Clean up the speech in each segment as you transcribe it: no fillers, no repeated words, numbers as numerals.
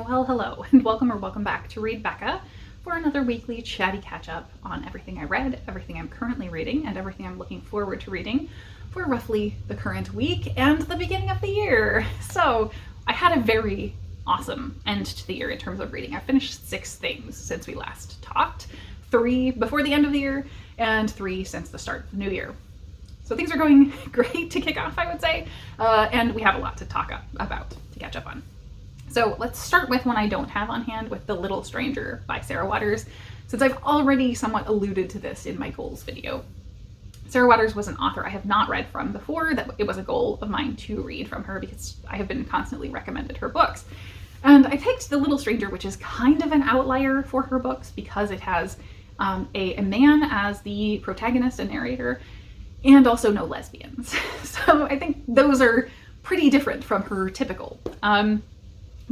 Well, hello, and welcome back to Read Becca for another weekly chatty catch-up on everything I read, everything I'm currently reading, and everything I'm looking forward to reading for roughly the current week and the beginning of the year. So, I had a very awesome end to the year in terms of reading. I finished 6 things since we last talked, 3 before the end of the year, and 3 since the start of the new year. So things are going great to kick off, I would say, and we have a lot to talk about to catch up on. So let's start with one I don't have on hand, with The Little Stranger by Sarah Waters, since I've already somewhat alluded to this in my goals video. Sarah Waters was an author I have not read from before, that it was a goal of mine to read from her because I have been constantly recommended her books. And I picked The Little Stranger, which is kind of an outlier for her books because it has a man as the protagonist and narrator, and also no lesbians. So I think those are pretty different from her typical.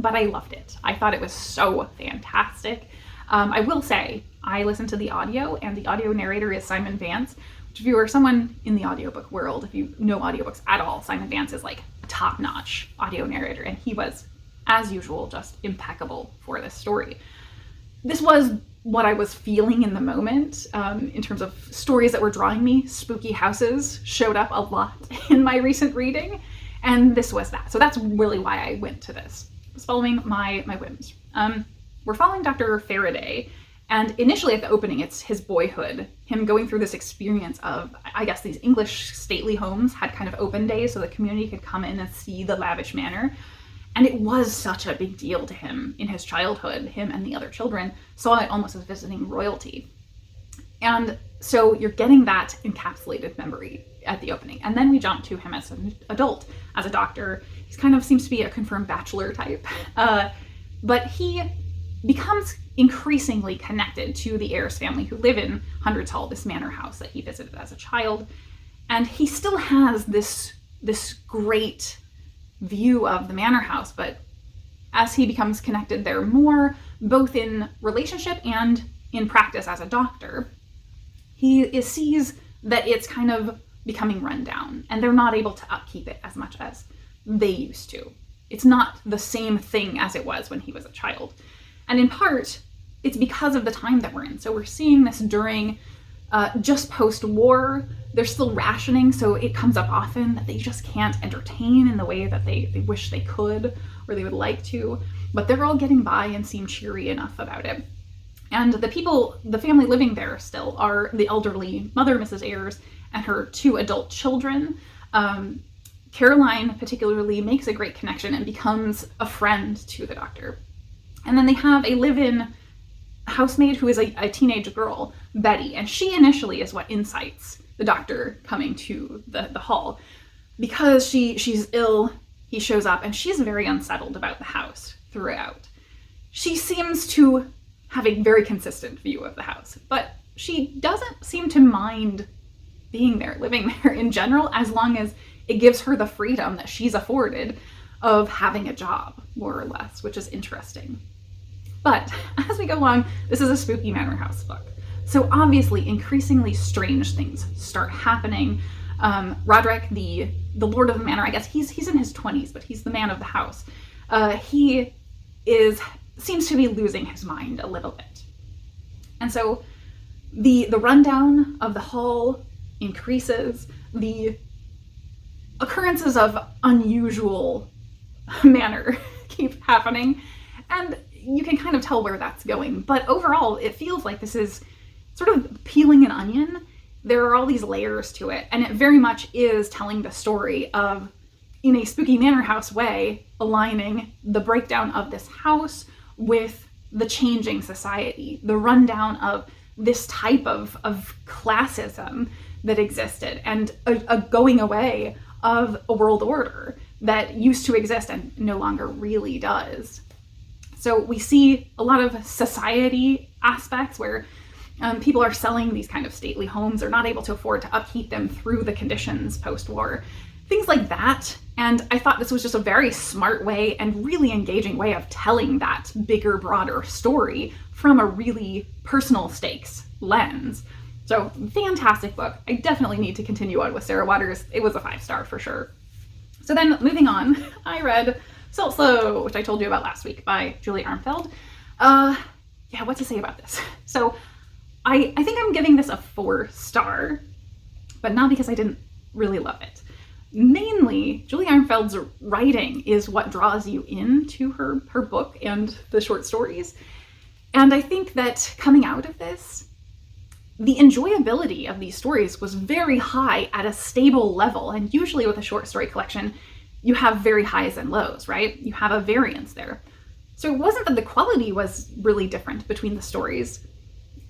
But I loved it. I thought it was so fantastic. I will say, I listened to the audio, and the audio narrator is Simon Vance, which if you are someone in the audiobook world, if you know audiobooks at all, Simon Vance is like top-notch audio narrator, and he was, as usual, just impeccable for this story. This was what I was feeling in the moment, in terms of stories that were drawing me. Spooky houses showed up a lot in my recent reading, and this was that. So that's really why I went to this. Following my whims. We're following Dr. Faraday, and initially at the opening it's his boyhood, him going through this experience of, I guess, these English stately homes had kind of open days so the community could come in and see the lavish manor, and it was such a big deal to him in his childhood. Him and the other children saw it almost as visiting royalty. And so you're getting that encapsulated memory at the opening. And then we jump to him as an adult, as a doctor. He kind of seems to be a confirmed bachelor type. But he becomes increasingly connected to the Ayres family who live in Hundreds Hall, this manor house that he visited as a child. And he still has this great view of the manor house, but as he becomes connected there more, both in relationship and in practice as a doctor, he sees that it's kind of becoming run down, and they're not able to upkeep it as much as they used to. It's not the same thing as it was when he was a child. And in part, it's because of the time that we're in. So we're seeing this during just post-war. They're still rationing, so it comes up often that they just can't entertain in the way that they wish they could or they would like to, but they're all getting by and seem cheery enough about it. And the family living there still are the elderly mother, Mrs. Ayres, and her 2 adult children. Caroline particularly makes a great connection and becomes a friend to the doctor. And then they have a live-in housemaid who is a teenage girl, Betty, and she initially is what incites the doctor coming to the hall. Because she's ill, he shows up, and she's very unsettled about the house throughout. She seems to have a very consistent view of the house, but she doesn't seem to mind being there, living there in general, as long as it gives her the freedom that she's afforded of having a job, more or less, which is interesting. But as we go along, this is a spooky manor house book. So obviously, increasingly strange things start happening. Roderick, the lord of the manor, I guess he's in his 20s, but he's the man of the house. He seems to be losing his mind a little bit. And so the rundown of the hall increases. The occurrences of unusual manner keep happening, and you can kind of tell where that's going. But overall, it feels like this is sort of peeling an onion. There are all these layers to it, and it very much is telling the story of, in a spooky manor house way, aligning the breakdown of this house with the changing society, the rundown of this type of classism that existed, and a going away of a world order that used to exist and no longer really does. So we see a lot of society aspects where people are selling these kind of stately homes. They're not able to afford to upkeep them through the conditions post-war. Things like that. And I thought this was just a very smart way and really engaging way of telling that bigger, broader story from a really personal stakes lens. So fantastic book. I definitely need to continue on with Sarah Waters. It was a 5-star for sure. So then moving on, I read So Slow, which I told you about last week by Julie Armfield. Yeah, what to say about this? So I think I'm giving this a 4-star, but not because I didn't really love it. Mainly, Julie Armfield's writing is what draws you into her book and the short stories. And I think that coming out of this, the enjoyability of these stories was very high at a stable level. And usually with a short story collection, you have very highs and lows, right? You have a variance there. So it wasn't that the quality was really different between the stories.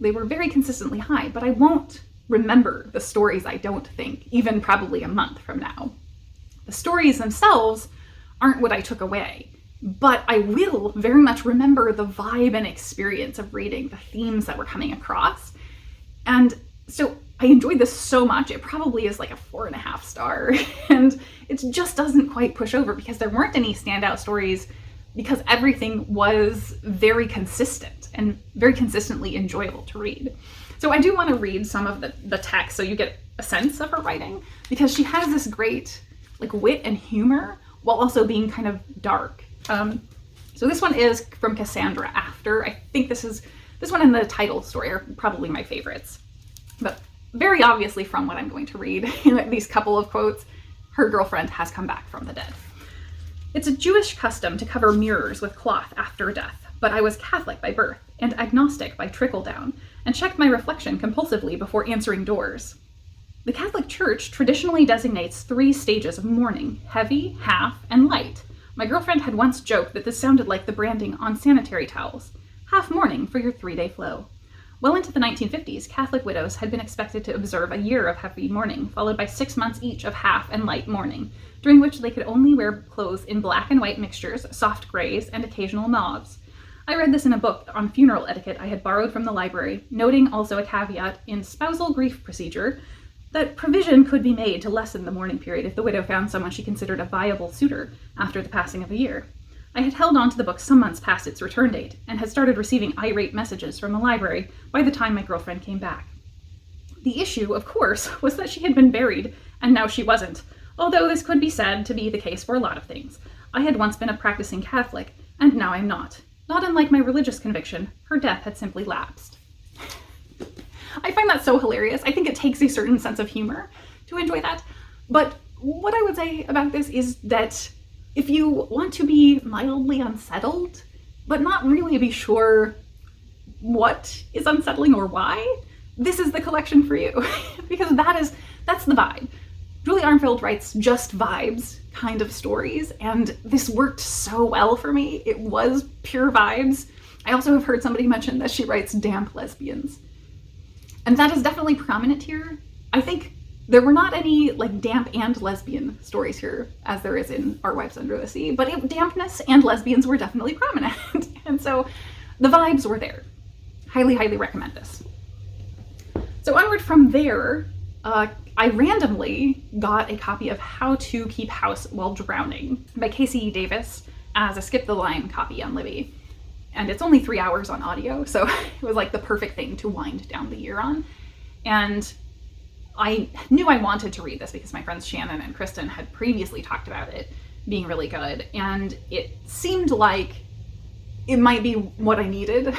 They were very consistently high, but I won't remember the stories, I don't think, even probably a month from now. The stories themselves aren't what I took away, but I will very much remember the vibe and experience of reading, the themes that were coming across. And so I enjoyed this so much, it probably is like a 4.5 star, and it just doesn't quite push over because there weren't any standout stories, because everything was very consistent and very consistently enjoyable to read. So I do want to read some of the text so you get a sense of her writing, because she has this great like wit and humor while also being kind of dark. So this one is from Cassandra After. I think this one and the title story are probably my favorites. But very obviously from what I'm going to read, these couple of quotes, her girlfriend has come back from the dead. It's a Jewish custom to cover mirrors with cloth after death, but I was Catholic by birth and agnostic by trickle-down, and checked my reflection compulsively before answering doors. The Catholic Church traditionally designates 3 stages of mourning: heavy, half, and light. My girlfriend had once joked that this sounded like the branding on sanitary towels. Half mourning for your 3-day flow. Well into the 1950s, Catholic widows had been expected to observe a year of heavy mourning, followed by 6 months each of half and light mourning, during which they could only wear clothes in black and white mixtures, soft grays, and occasional mauves. I read this in a book on funeral etiquette I had borrowed from the library, noting also a caveat in spousal grief procedure that provision could be made to lessen the mourning period if the widow found someone she considered a viable suitor after the passing of a year. I had held on to the book some months past its return date, and had started receiving irate messages from the library by the time my girlfriend came back. The issue, of course, was that she had been buried, and now she wasn't, although this could be said to be the case for a lot of things. I had once been a practicing Catholic, and now I'm not. Not unlike my religious conviction, her death had simply lapsed. I find that so hilarious. I think it takes a certain sense of humor to enjoy that. But what I would say about this is that if you want to be mildly unsettled, but not really be sure what is unsettling or why, this is the collection for you. Because that's the vibe. Julie Armfield writes just vibes kind of stories, and this worked so well for me. It was pure vibes. I also have heard somebody mention that she writes damp lesbians. And that is definitely prominent here. I think there were not any like damp and lesbian stories here, as there is in Our Wives Under the Sea, but dampness and lesbians were definitely prominent. And so the vibes were there. Highly, highly recommend this. So onward from there, I randomly got a copy of How to Keep House While Drowning by Casey Davis as a skip the line copy on Libby. And it's only 3 hours on audio, so it was like the perfect thing to wind down the year on. And I knew I wanted to read this because my friends Shannon and Kristen had previously talked about it being really good, and it seemed like it might be what I needed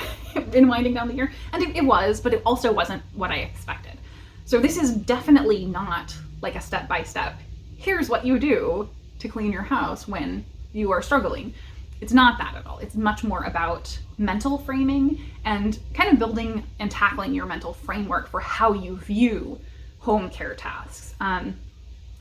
in winding down the year. And it was, but it also wasn't what I expected. So this is definitely not like a step-by-step, here's what you do to clean your house when you are struggling. It's not that at all. It's much more about mental framing and kind of building and tackling your mental framework for how you view home care tasks.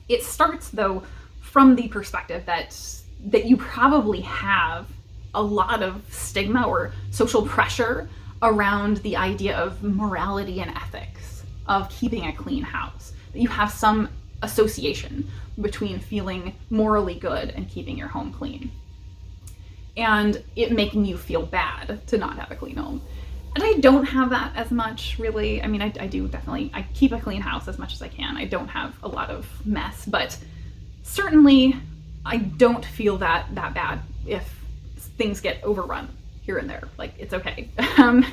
It starts though from the perspective that you probably have a lot of stigma or social pressure around the idea of morality and ethics, of keeping a clean house. That you have some association between feeling morally good and keeping your home clean, and it making you feel bad to not have a clean home. And I don't have that as much, really. I mean, I do definitely, I keep a clean house as much as I can. I don't have a lot of mess, but certainly I don't feel that bad if things get overrun here and there. Like, it's okay.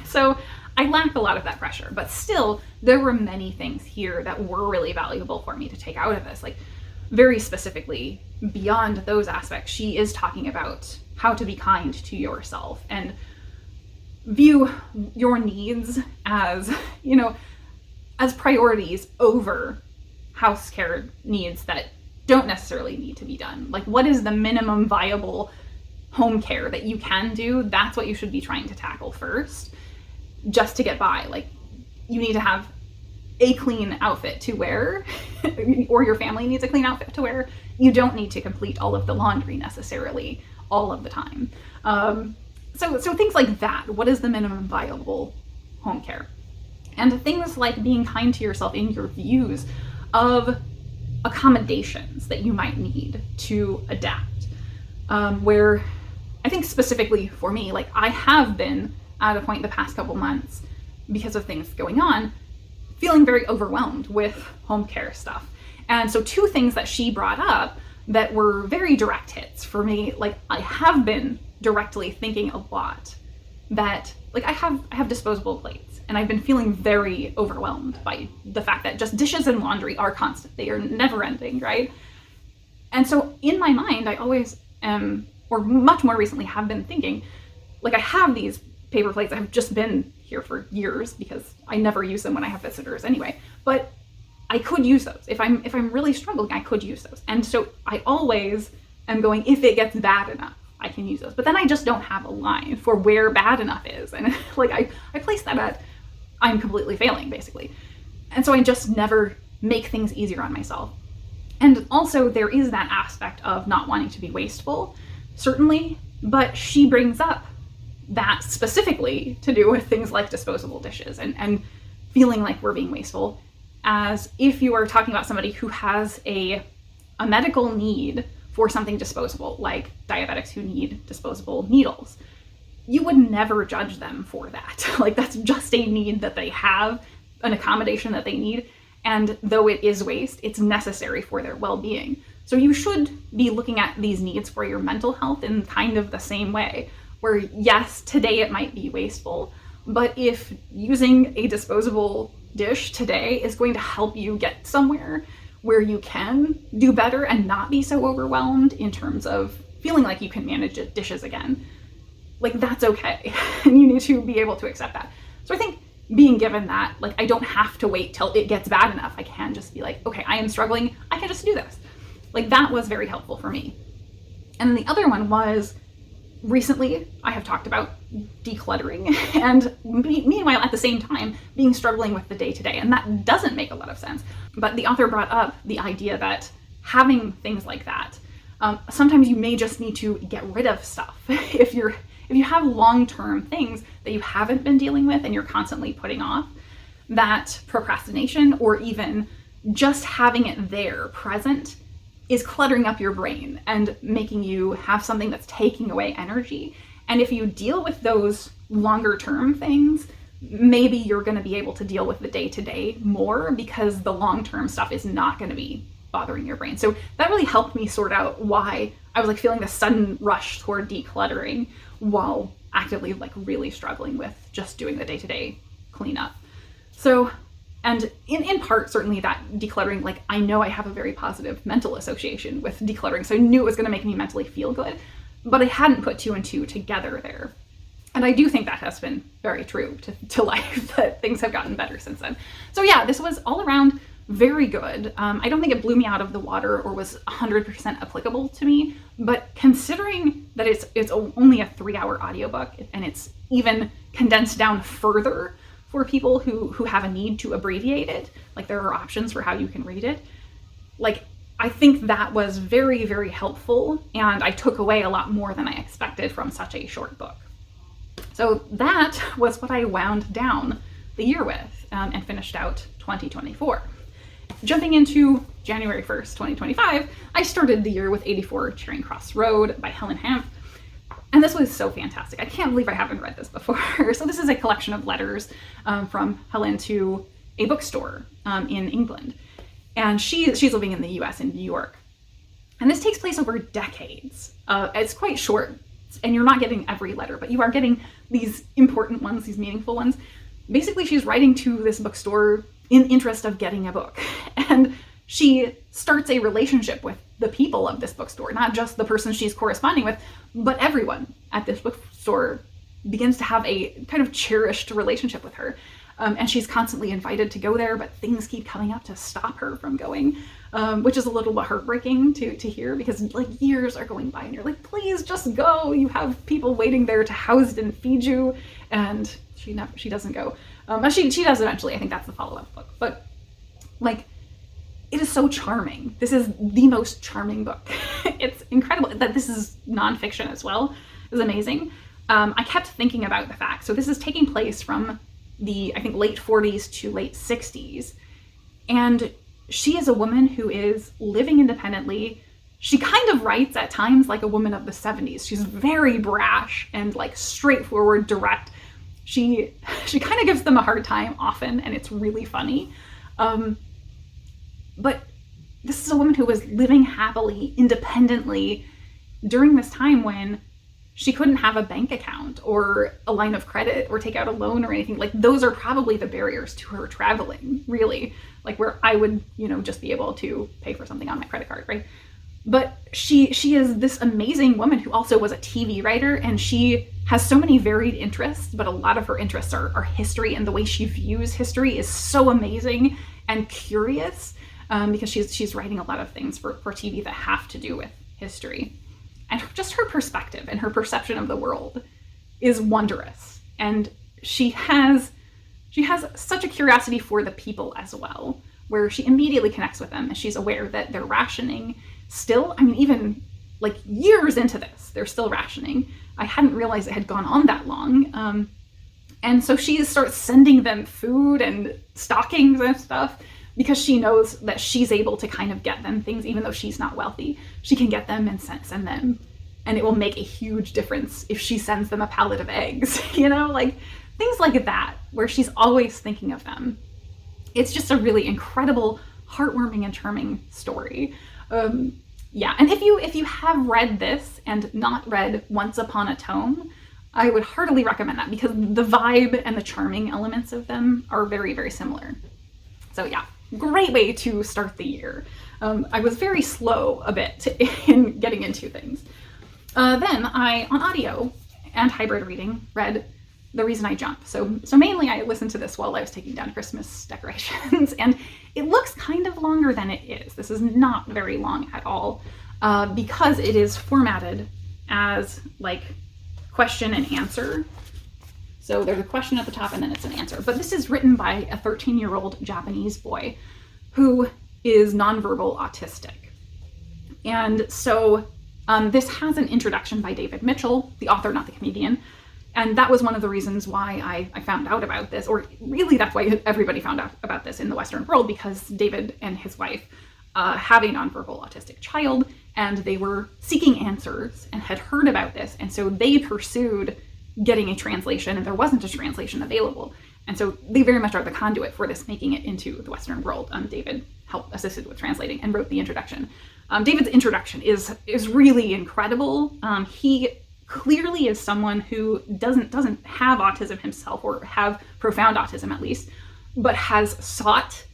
So I lack a lot of that pressure, but still there were many things here that were really valuable for me to take out of this. Like, very specifically, beyond those aspects, she is talking about how to be kind to yourself and view your needs as, as priorities over house care needs that don't necessarily need to be done. Like, what is the minimum viable home care that you can do? That's what you should be trying to tackle first, just to get by. Like, you need to have a clean outfit to wear, or your family needs a clean outfit to wear. You don't need to complete all of the laundry necessarily all of the time. So things like that. What is the minimum viable home care? And things like being kind to yourself in your views of accommodations that you might need to adapt. Where I think specifically for me, like, I have been at a point the past couple months, because of things going on, feeling very overwhelmed with home care stuff. And so two things that she brought up that were very direct hits for me, like, I have been directly thinking a lot that, like, I have disposable plates, and I've been feeling very overwhelmed by the fact that just dishes and laundry are constant. They are never ending, right? And so in my mind, I always am, or much more recently have been thinking, like, I have these paper plates that have just been here for years because I never use them when I have visitors anyway, but I could use those. If I'm really struggling, I could use those. And so I always am going, if it gets bad enough, I can use those. But then I just don't have a line for where bad enough is. And like, I place that at, I'm completely failing, basically. And so I just never make things easier on myself. And also there is that aspect of not wanting to be wasteful, certainly, but she brings up that specifically to do with things like disposable dishes and feeling like we're being wasteful, as if you are talking about somebody who has a medical need for something disposable, like diabetics who need disposable needles. You would never judge them for that. Like, that's just a need that they have, an accommodation that they need, and though it is waste, it's necessary for their well-being. So you should be looking at these needs for your mental health in kind of the same way, where yes, today it might be wasteful, but if using a disposable dish today is going to help you get somewhere where you can do better and not be so overwhelmed in terms of feeling like you can manage dishes again, like, that's okay. And you need to be able to accept that. So I think being given that, like, I don't have to wait till it gets bad enough. I can just be like, okay, I am struggling, I can just do this. Like, that was very helpful for me. And then the other one was, recently I have talked about decluttering and meanwhile at the same time being struggling with the day-to-day, and that doesn't make a lot of sense. But the author brought up the idea that having things like that, sometimes you may just need to get rid of stuff. If you have long-term things that you haven't been dealing with and you're constantly putting off, that procrastination or even just having it there present is cluttering up your brain and making you have something that's taking away energy. And if you deal with those longer term things, maybe you're going to be able to deal with the day-to-day more, because the long-term stuff is not going to be bothering your brain. So that really helped me sort out why I was like feeling this sudden rush toward decluttering while actively like really struggling with just doing the day-to-day cleanup. So, and in part, certainly that decluttering, like, I know I have a very positive mental association with decluttering, so I knew it was going to make me mentally feel good, but I hadn't put two and two together there. And I do think that has been very true to life, that things have gotten better since then. So yeah, this was all around very good. I don't think it blew me out of the water or was 100% applicable to me, but considering that it's only a 3-hour audiobook and it's even condensed down further for people who have a need to abbreviate it, like there are options for how you can read it. Like, I think that was very, very helpful, and I took away a lot more than I expected from such a short book. So that was what I wound down the year with and finished out 2024. Jumping into January 1st, 2025, I started the year with 84 Charing Cross Road by Helene Hanff. And this was so fantastic. I can't believe I haven't read this before. So this is a collection of letters from Helene to a bookstore in England. And she's living in the US in New York. And this takes place over decades. It's quite short, and you're not getting every letter, but you are getting these important ones, these meaningful ones. Basically, she's writing to this bookstore in interest of getting a book. And she starts a relationship with the people of this bookstore, not just the person she's corresponding with, but everyone at this bookstore begins to have a kind of cherished relationship with her. And she's constantly invited to go there, but things keep coming up to stop her from going, which is a little bit heartbreaking to hear, because like years are going by and you're like, please just go. You have people waiting there to house and feed you. And she doesn't go. She does eventually. I think that's the follow-up book. But like, it is so charming. This is the most charming book. It's incredible that this is nonfiction as well. It's amazing. I kept thinking about the fact. So this is taking place from the, I think, late 40s to late 60s. And she is a woman who is living independently. She kind of writes at times like a woman of the 70s. She's very brash and like straightforward, direct. She kind of gives them a hard time often, and it's really funny. But this is a woman who was living happily, independently during this time when she couldn't have a bank account or a line of credit or take out a loan or anything. Like, those are probably the barriers to her traveling, really. Like, where I would, just be able to pay for something on my credit card, right? But she is this amazing woman who also was a TV writer, and she has so many varied interests, but a lot of her interests are history, and the way she views history is so amazing and curious, because she's writing a lot of things for TV that have to do with history. And just her perspective and her perception of the world is wondrous. And she has such a curiosity for the people as well, where she immediately connects with them, and she's aware that they're rationing still. I mean, even like years into this, they're still rationing. I hadn't realized it had gone on that long. And so she starts sending them food and stockings and stuff, because she knows that she's able to kind of get them things, even though she's not wealthy. She can get them and send them. And it will make a huge difference if she sends them a pallet of eggs, like things like that, where she's always thinking of them. It's just a really incredible, heartwarming and charming story. And if you have read this and not read Once Upon a Tome, I would heartily recommend that, because the vibe and the charming elements of them are very, very similar. So yeah, great way to start the year. I was very slow a bit in getting into things. Then I, on audio and hybrid reading, read The Reason I Jump. So mainly I listened to this while I was taking down Christmas decorations, and it looks kind of longer than it is. This is not very long at all, because it is formatted as like question and answer. So there's a question at the top and then it's an answer. But this is written by a 13-year-old Japanese boy who is nonverbal autistic. And so this has an introduction by David Mitchell, the author, not the comedian. And that was one of the reasons why I found out about this, or really that's why everybody found out about this in the Western world, because David and his wife have a nonverbal autistic child, and they were seeking answers and had heard about this. And so they pursued getting a translation, and there wasn't a translation available. And so they very much are the conduit for this, making it into the Western world. David assisted with translating and wrote the introduction. David's introduction is really incredible. He clearly is someone who doesn't have autism himself, or have profound autism at least, but has sought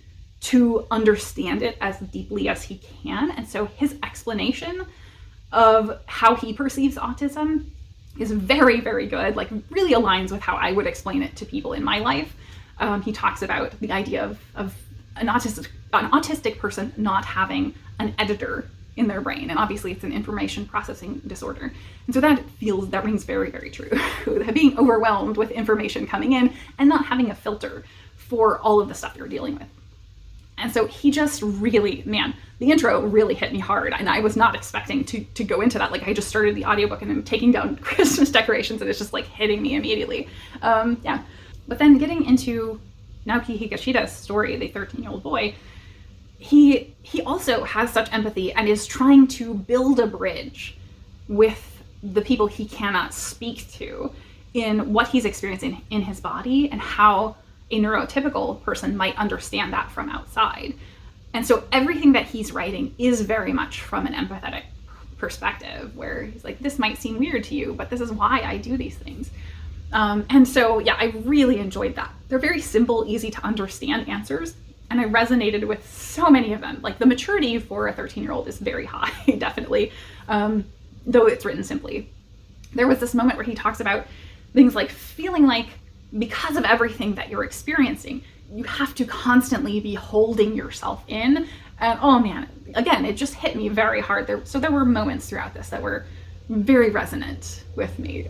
to understand it as deeply as he can. And so his explanation of how he perceives autism is very, very good, like really aligns with how I would explain it to people in my life. He talks about the idea of an autistic person not having an editor in their brain. And obviously it's an information processing disorder. And so that rings very, very true. Being overwhelmed with information coming in and not having a filter for all of the stuff you're dealing with. And so he just really, the intro really hit me hard, and I was not expecting to go into that. Like, I just started the audiobook and I'm taking down Christmas decorations, and it's just like hitting me immediately. But then getting into Naoki Higashida's story, the 13-year-old boy, he also has such empathy and is trying to build a bridge with the people he cannot speak to in what he's experiencing in his body, and how a neurotypical person might understand that from outside. And so everything that he's writing is very much from an empathetic perspective, where he's like, this might seem weird to you, but this is why I do these things. And so, yeah, I really enjoyed that. They're very simple, easy to understand answers, and I resonated with so many of them. Like, the maturity for a 13-year-old is very high, definitely, though it's written simply. There was this moment where he talks about things like feeling like because of everything that you're experiencing, you have to constantly be holding yourself in. And oh man, again, it just hit me very hard. So there were moments throughout this that were very resonant with me.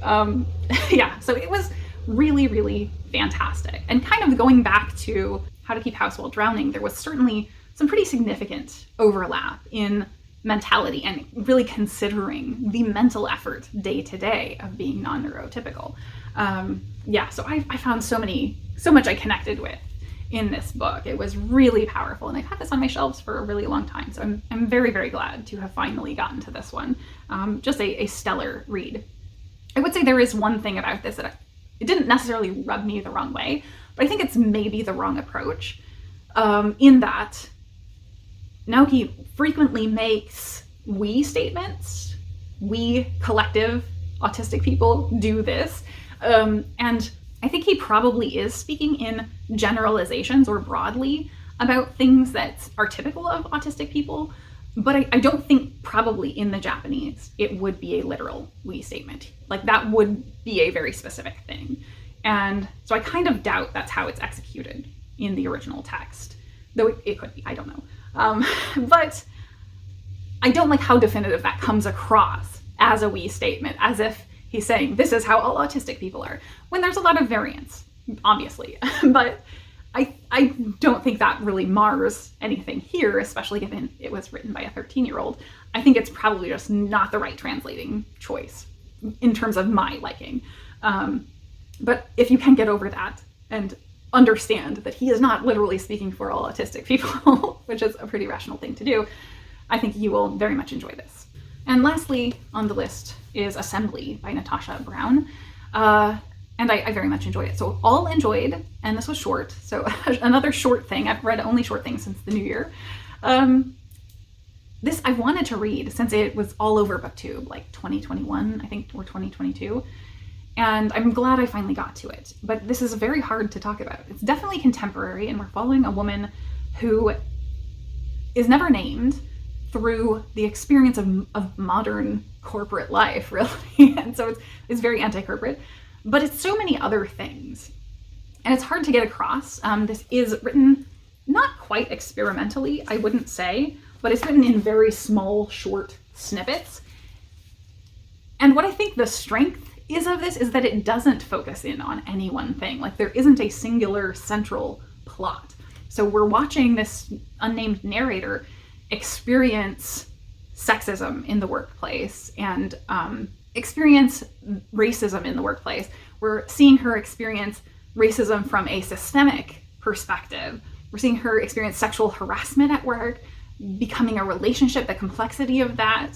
Yeah, so it was really, really fantastic. And kind of going back to How to Keep House While Drowning, there was certainly some pretty significant overlap in mentality and really considering the mental effort day to day of being non-neurotypical. Yeah, so I found so much I connected with in this book. It was really powerful, and I've had this on my shelves for a really long time, so I'm very, very glad to have finally gotten to this one. Just a stellar read. I would say there is one thing about this that it didn't necessarily rub me the wrong way, but I think it's maybe the wrong approach, in that Naoki frequently makes we statements. We collective autistic people do this, and I think he probably is speaking in generalizations or broadly about things that are typical of autistic people, but I don't think probably in the Japanese it would be a literal we statement. Like, that would be a very specific thing. And so I kind of doubt that's how it's executed in the original text, though it could be, I don't know. But I don't like how definitive that comes across as a we statement, as if he's saying this is how all autistic people are, when there's a lot of variance, obviously. But I don't think that really mars anything here, especially given it was written by a 13-year-old. I think it's probably just not the right translating choice in terms of my liking. But if you can get over that and understand that he is not literally speaking for all autistic people, which is a pretty rational thing to do, I think you will very much enjoy this. And lastly on the list is Assembly by Natasha Brown. And I very much enjoyed it. So all enjoyed, and this was short. So another short thing. I've read only short things since the new year. This I wanted to read since it was all over BookTube, like 2021, I think, or 2022. And I'm glad I finally got to it. But this is very hard to talk about. It's definitely contemporary, and we're following a woman who is never named through the experience of modern corporate life, really. And so it's very anti-corporate, but it's so many other things. And it's hard to get across. This is written not quite experimentally, I wouldn't say, but it's written in very small, short snippets. And what I think the strength is of this is that it doesn't focus in on any one thing. Like, there isn't a singular central plot. So we're watching this unnamed narrator experience sexism in the workplace and experience racism in the workplace. We're seeing her experience racism from a systemic perspective. We're seeing her experience sexual harassment at work, becoming a relationship, the complexity of that.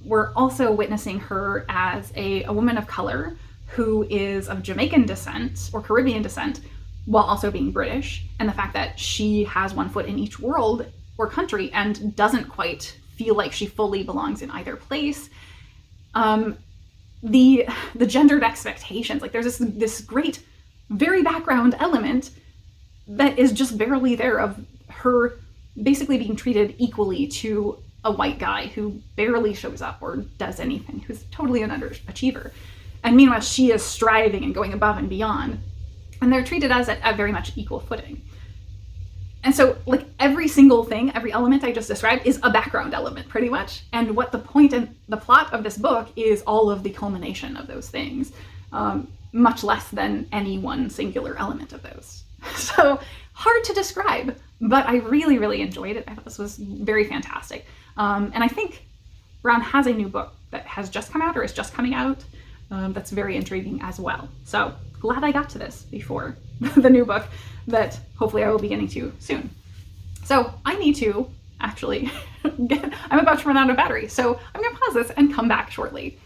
We're also witnessing her as a woman of color who is of Jamaican descent or Caribbean descent while also being British, and the fact that she has one foot in each world or country and doesn't quite feel like she fully belongs in either place. The gendered expectations, like there's this great, very background element that is just barely there of her basically being treated equally to a white guy who barely shows up or does anything, who's totally an underachiever. And meanwhile, she is striving and going above and beyond. And they're treated as at very much equal footing. And so, like, every single thing, every element I just described is a background element, pretty much. And what the point and the plot of this book is all of the culmination of those things, much less than any one singular element of those. So, hard to describe, but I really, really enjoyed it. I thought this was very fantastic. And I think Brown has a new book that has just come out or is just coming out that's very intriguing as well. So, glad I got to this before the new book that hopefully I will be getting to soon. So I need to actually I'm about to run out of battery, so I'm gonna pause this and come back shortly.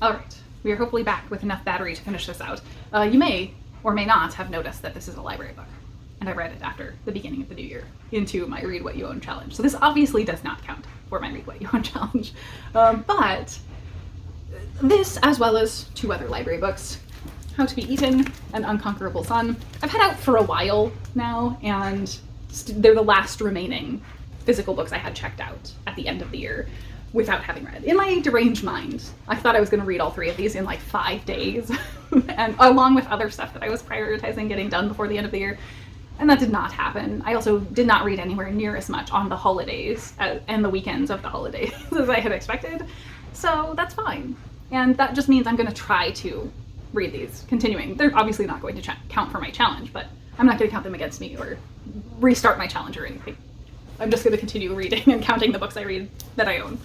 All right, we are hopefully back with enough battery to finish this out. You may or may not have noticed that this is a library book, and I read it after the beginning of the new year into my Read What You Own challenge. So this obviously does not count for my Read What You Own challenge, but this, as well as two other library books, How to Be Eaten and Unconquerable Sun, I've had out for a while now, and they're the last remaining physical books I had checked out at the end of the year without having read. In my deranged mind, I thought I was going to read all 3 of these in like 5 days, and along with other stuff that I was prioritizing getting done before the end of the year, and that did not happen. I also did not read anywhere near as much on the holidays and the weekends of the holidays as I had expected, so that's fine. And that just means I'm going to try to read these, continuing. They're obviously not going to count for my challenge, but I'm not going to count them against me or restart my challenge or anything. I'm just going to continue reading and counting the books I read that I own.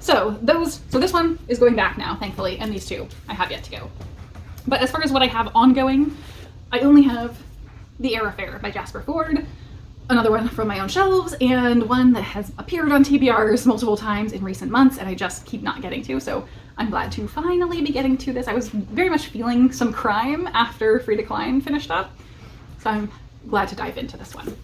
So this one is going back now, thankfully, and these 2 I have yet to go. But as far as what I have ongoing, I only have The Air Affair by Jasper Fforde, another one from my own shelves, and one that has appeared on TBRs multiple times in recent months, and I just keep not getting to, so I'm glad to finally be getting to this. I was very much feeling some crime after Free Decline finished up, so I'm glad to dive into this one.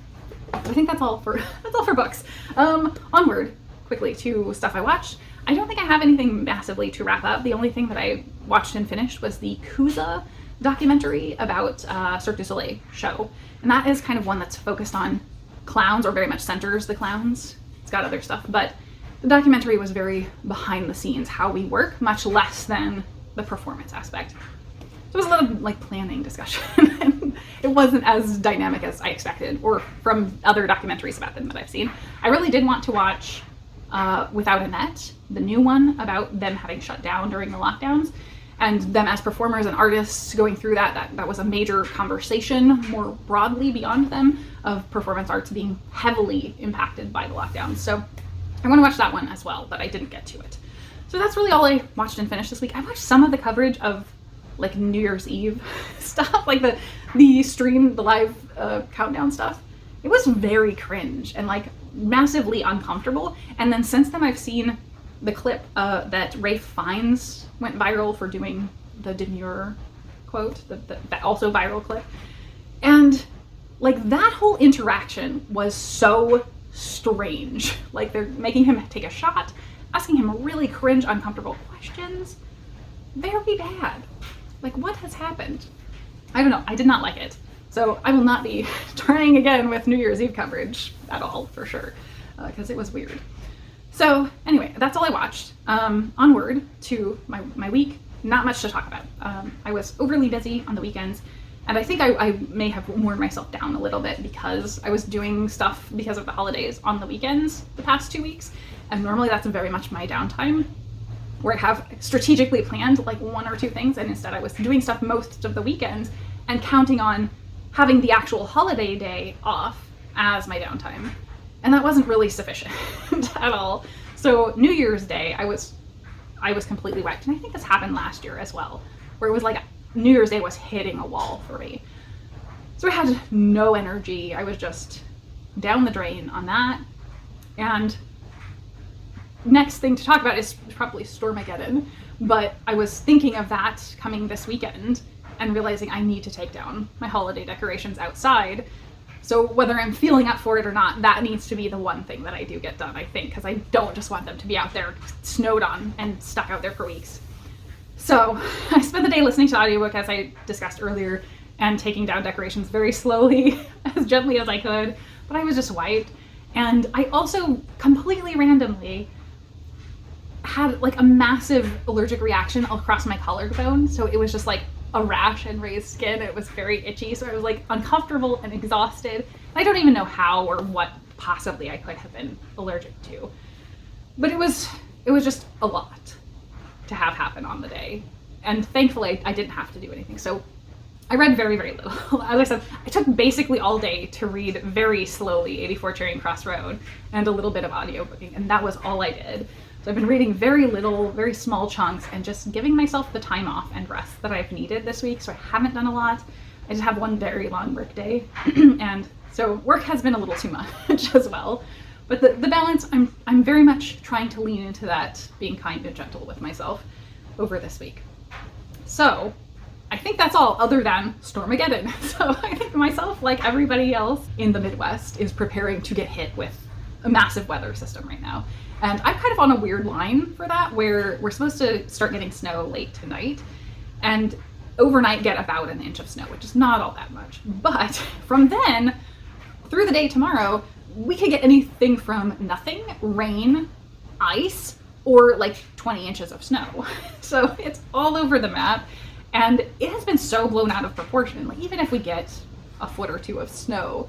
I think that's all for books. Onward quickly to stuff I watched. I don't think I have anything massively to wrap up. The only thing that I watched and finished was the Kooza documentary about Cirque du Soleil show, and that is kind of one that's focused on clowns, or very much centers the clowns. It's got other stuff, but the documentary was very behind the scenes, how we work, much less than the performance aspect. So it was a lot of like planning discussion, and it wasn't as dynamic as I expected, or from other documentaries about them that I've seen. I really did want to watch Without a Net, the new one about them having shut down during the lockdowns, and them as performers and artists going through that was a major conversation more broadly beyond them of performance arts being heavily impacted by the lockdowns. So I want to watch that one as well, but I didn't get to it. So that's really all I watched and finished this week. I watched some of the coverage of like New Year's Eve stuff, like the stream, the live countdown stuff. It was very cringe and like massively uncomfortable. And then since then I've seen the clip that Rafe Fiennes went viral for doing the demure quote, that also viral clip. And like that whole interaction was so strange. Like they're making him take a shot, asking him really cringe, uncomfortable questions. Very bad. Like what has happened? I don't know. I did not like it. So I will not be trying again with New Year's Eve coverage at all, for sure, because it was weird. So anyway, that's all I watched. Onward to my week. Not much to talk about. I was overly busy on the weekends, and I think I may have worn myself down a little bit because I was doing stuff because of the holidays on the weekends the past 2 weeks, and normally that's very much my downtime, where I have strategically planned like 1 or 2 things, and instead I was doing stuff most of the weekends and counting on having the actual holiday day off as my downtime. And that wasn't really sufficient at all. So New Year's Day, I was completely wrecked. And I think this happened last year as well, where it was like New Year's Day was hitting a wall for me. So I had no energy. I was just down the drain on that. And next thing to talk about is probably Stormageddon. But I was thinking of that coming this weekend and realizing I need to take down my holiday decorations outside. So whether I'm feeling up for it or not, that needs to be the one thing that I do get done, I think, because I don't just want them to be out there snowed on and stuck out there for weeks. So I spent the day listening to the audiobook, as I discussed earlier, and taking down decorations very slowly, as gently as I could, but I was just wiped. And I also completely randomly had like a massive allergic reaction across my collarbone. So it was just like a rash and raised skin. It was very itchy. So I was like uncomfortable and exhausted. I don't even know how or what possibly I could have been allergic to. But it was just a lot to have happen on the day. And thankfully I didn't have to do anything. So I read very, very little. As I said, I took basically all day to read very slowly 84 Charing Cross Road and a little bit of audiobooking, and that was all I did. So I've been reading very little, very small chunks, and just giving myself the time off and rest that I've needed this week. So I haven't done a lot. I just have one very long work day. And so work has been a little too much as well. But the balance, I'm very much trying to lean into that, being kind and gentle with myself over this week. So I think that's all other than Stormageddon. So I think myself, like everybody else in the Midwest, is preparing to get hit with a massive weather system right now. And I'm kind of on a weird line for that, where we're supposed to start getting snow late tonight and overnight get about an inch of snow, which is not all that much. But from then, through the day tomorrow, we could get anything from nothing, rain, ice, or like 20 inches of snow. So it's all over the map, and it has been so blown out of proportion. Like, even if we get a foot or two of snow,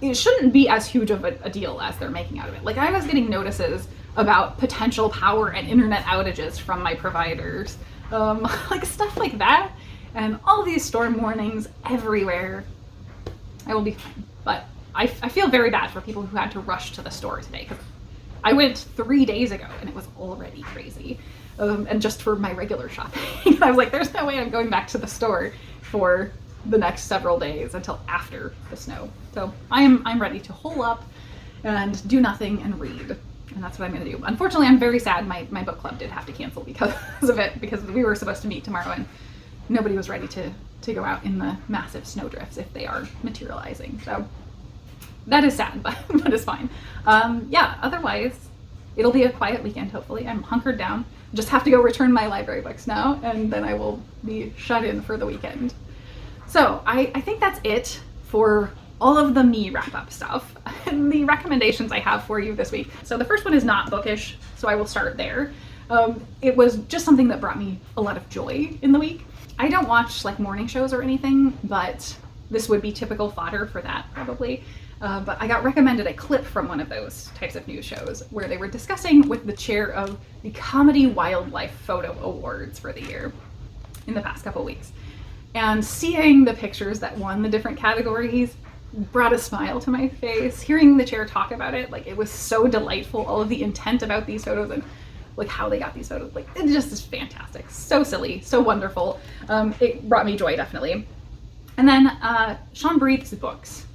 it shouldn't be as huge of a deal as they're making out of it. Like, I was getting notices about potential power and internet outages from my providers, like stuff like that, and all these storm warnings everywhere. I will be fine, but I feel very bad for people who had to rush to the store today, because I went 3 days ago and it was already crazy. And just for my regular shopping, I was like, there's no way I'm going back to the store for the next several days until after the snow. So I'm ready to hole up and do nothing and read. And that's what I'm gonna do. Unfortunately, I'm very sad my book club did have to cancel because of it, because we were supposed to meet tomorrow and nobody was ready to go out in the massive snowdrifts if they are materializing. So that is sad, but it's fine. Yeah, otherwise, it'll be a quiet weekend, hopefully. I'm hunkered down. Just have to go return my library books now, and then I will be shut in for the weekend. So I think that's it for all of the me wrap-up stuff and the recommendations I have for you this week. So the first one is not Bookish, so I will start there. It was just something that brought me a lot of joy in the week. I don't watch like morning shows or anything, but this would be typical fodder for that probably. But I got recommended a clip from one of those types of news shows where they were discussing with the chair of the Comedy Wildlife Photo Awards for the year in the past couple weeks. And seeing the pictures that won the different categories brought a smile to my face. Hearing the chair talk about it, like, it was so delightful, all of the intent about these photos and like how they got these photos, like, it just is fantastic. So silly, so wonderful. It brought me joy, definitely. And then Sean Breathe's books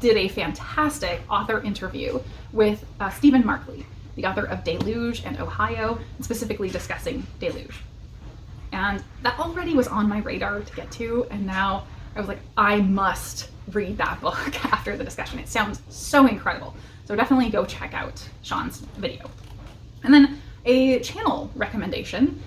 did a fantastic author interview with Stephen Markley, the author of Deluge and Ohio, and specifically discussing Deluge. And that already was on my radar to get to, and now I was like, I must read that book after the discussion. It sounds so incredible. So definitely go check out Sean's video. And then a channel recommendation.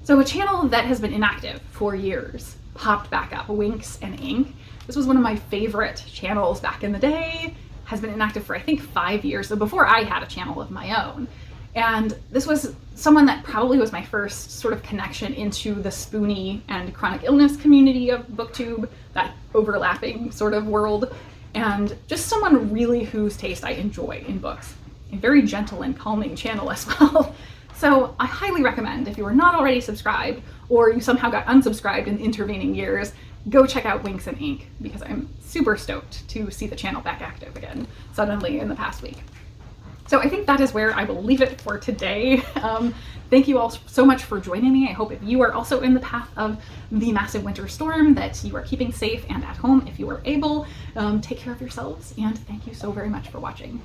So a channel that has been inactive for years popped back up, Winks and Ink. This was one of my favorite channels back in the day, has been inactive for I think 5 years, so before I had a channel of my own. And this was someone that probably was my first sort of connection into the spoony and chronic illness community of BookTube, that overlapping sort of world, and just someone really whose taste I enjoy in books. A very gentle and calming channel as well. So I highly recommend, if you are not already subscribed, or you somehow got unsubscribed in the intervening years, go check out Winks and Ink, because I'm super stoked to see the channel back active again suddenly in the past week. So I think that is where I will leave it for today. Thank you all so much for joining me. I hope if you are also in the path of the massive winter storm, that you are keeping safe and at home if you are able. Take care of yourselves, and thank you so very much for watching.